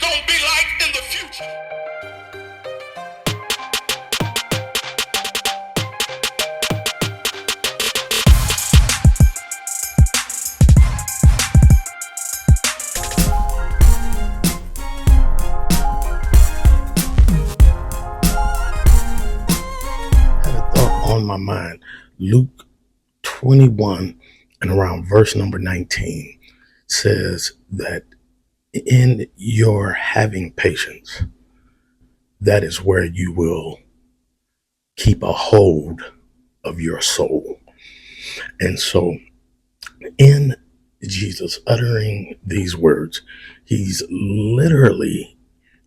gonna be like in the future. Had a thought on my mind. Luke 21 and around verse number 19 says that in your having patience, that is where you will keep a hold of your soul. And so in Jesus uttering these words, he's literally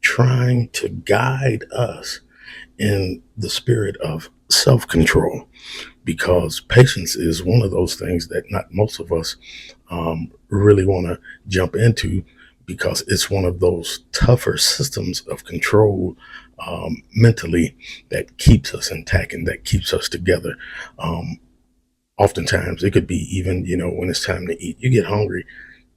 trying to guide us in the spirit of self-control, because patience is one of those things that not most of us really want to jump into, because it's one of those tougher systems of control mentally that keeps us intact and that keeps us together. Oftentimes it could be even, when it's time to eat, you get hungry,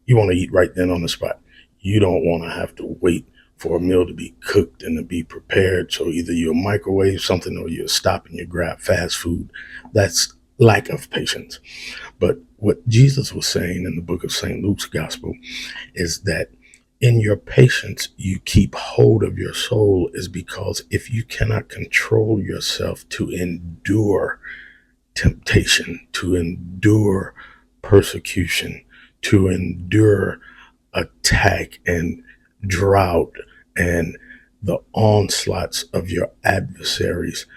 you want to eat right then on the spot. You don't want to have to wait for a meal to be cooked and to be prepared. So either you'll microwave something or you'll stop and you grab fast food. That's lack of patience. But what Jesus was saying in the book of St. Luke's gospel is that in your patience, you keep hold of your soul, is because if you cannot control yourself to endure temptation, to endure persecution, to endure attack and drought and the onslaughts of your adversaries,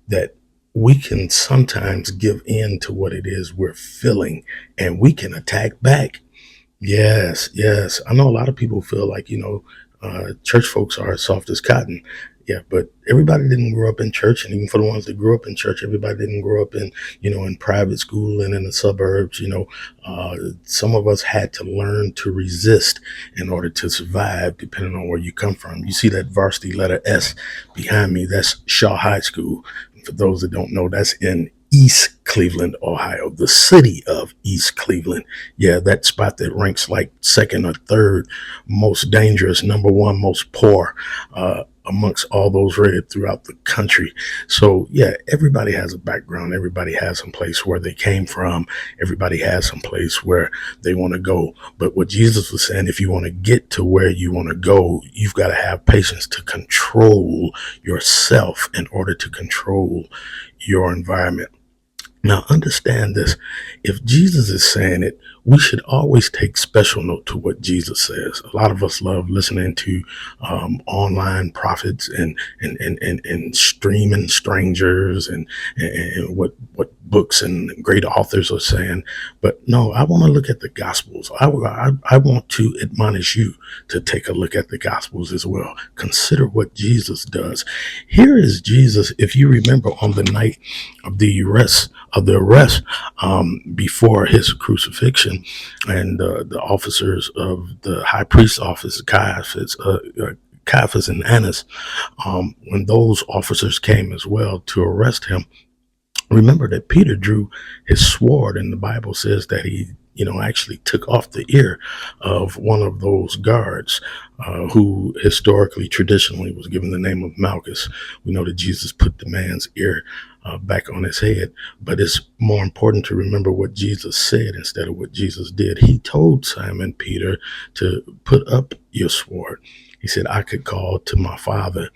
that we can sometimes give in to what it is we're feeling and we can attack back. Yes, yes. I know a lot of people feel like, church folks are as soft as cotton. Yeah, but everybody didn't grow up in church. And even for the ones that grew up in church, everybody didn't grow up in private school and in the suburbs. Some of us had to learn to resist in order to survive, depending on where you come from. You see that varsity letter S behind me? That's Shaw High School. For those that don't know, that's in East Cleveland, Ohio, the city of East Cleveland. Yeah, that spot that ranks like second or third most dangerous, number one most poor amongst all those rated throughout the country. So yeah, everybody has a background. Everybody has some place where they came from. Everybody has some place where they want to go. But what Jesus was saying, if you want to get to where you want to go, you've got to have patience to control yourself in order to control your environment. Now, understand this. If Jesus is saying it, we should always take special note to what Jesus says. A lot of us love listening to online prophets and streaming strangers and what books and great authors are saying. But no, I want to look at the Gospels. I want to admonish you to take a look at the Gospels as well. Consider what Jesus does. Here is Jesus, if you remember, on the night of the arrest before his crucifixion, and the officers of the high priest's office, Caiaphas and Annas, when those officers came as well to arrest him, remember that Peter drew his sword, and the Bible says that he actually took off the ear of one of those guards who historically, traditionally was given the name of Malchus. We know that Jesus put the man's ear back on his head, but it's more important to remember what Jesus said instead of what Jesus did. He told Simon Peter to put up your sword. He said, I could call to my Father,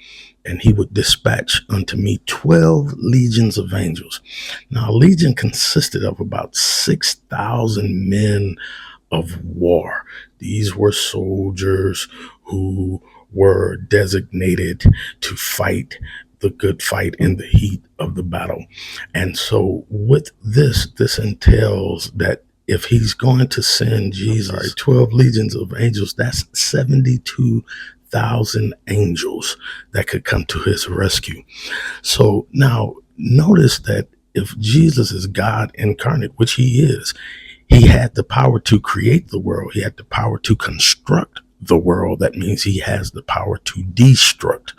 and he would dispatch unto me 12 legions of angels. Now, a legion consisted of about 6,000 men of war. These were soldiers who were designated to fight the good fight in the heat of the battle. And so with this entails that if he's going to send Jesus 12 legions of angels, that's 72,000 angels that could come to his rescue. So now notice that if Jesus is God incarnate, which he is, he had the power to create the world. He had the power to construct the world. That means he has the power to destruct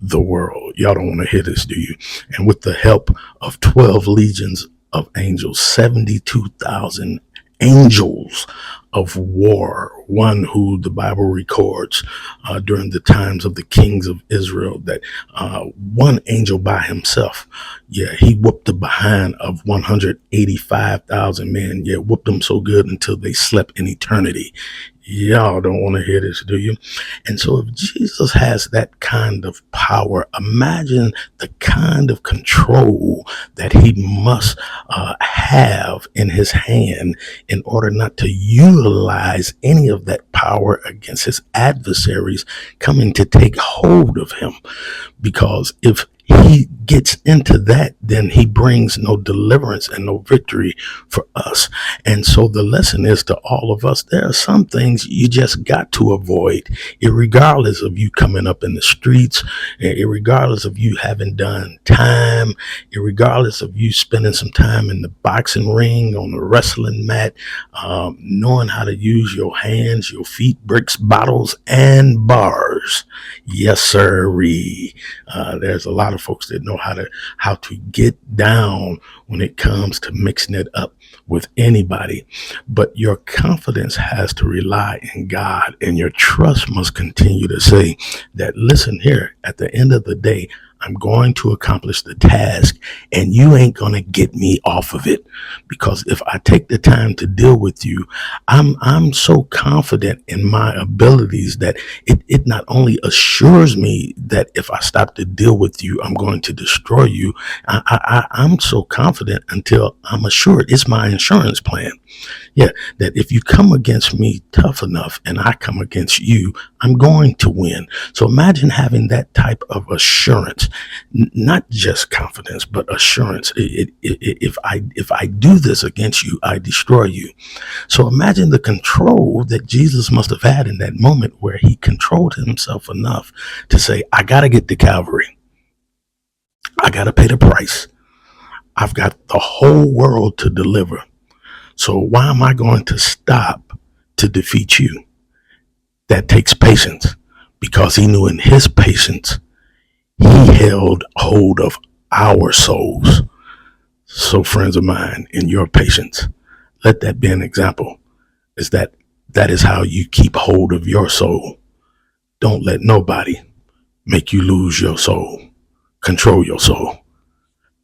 the world. Y'all don't want to hear this, do you? And with the help of 12 legions of angels, 72,000 angels of war, one who the Bible records during the times of the kings of Israel, that one angel by himself, yeah, he whooped the behind of 185,000 men. Yeah, whooped them so good until they slept in eternity. Y'all don't want to hear this, do you? And so if Jesus has that kind of power, imagine the kind of control that he must have in his hand in order not to utilize any of that power against his adversaries coming to take hold of him. Because if he gets into that, then he brings no deliverance and no victory for us. And so the lesson is to all of us, there are some things you just got to avoid, regardless of you coming up in the streets, regardless of you having done time, regardless of you spending some time in the boxing ring, on the wrestling mat, knowing how to use your hands, your feet, bricks, bottles, and bars. Yes, sirree. There's a lot of folks that know how to get down when it comes to mixing it up with anybody. But your confidence has to rely in God, and your trust must continue to say that, listen here, at the end of the day, I'm going to accomplish the task, and you ain't going to get me off of it. Because if I take the time to deal with you, I'm so confident in my abilities that it not only assures me that if I stop to deal with you, I'm going to destroy you. I'm so confident until I'm assured. It's my insurance plan. Yeah, that if you come against me tough enough and I come against you, I'm going to win. So imagine having that type of assurance, not just confidence, but assurance. If I do this against you, I destroy you. So imagine the control that Jesus must have had in that moment, where he controlled himself enough to say, I got to get to Calvary. I got to pay the price. I've got the whole world to deliver. So why am I going to stop to defeat you? That takes patience, because he knew in his patience, he held hold of our souls. So friends of mine, in your patience, let that be an example, is that is how you keep hold of your soul. Don't let nobody make you lose your soul. Control your soul.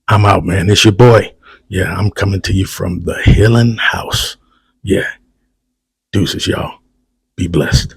I'm out, man. It's your boy. Yeah, I'm coming to you from the Healing House. Yeah. Deuces, y'all. Be blessed.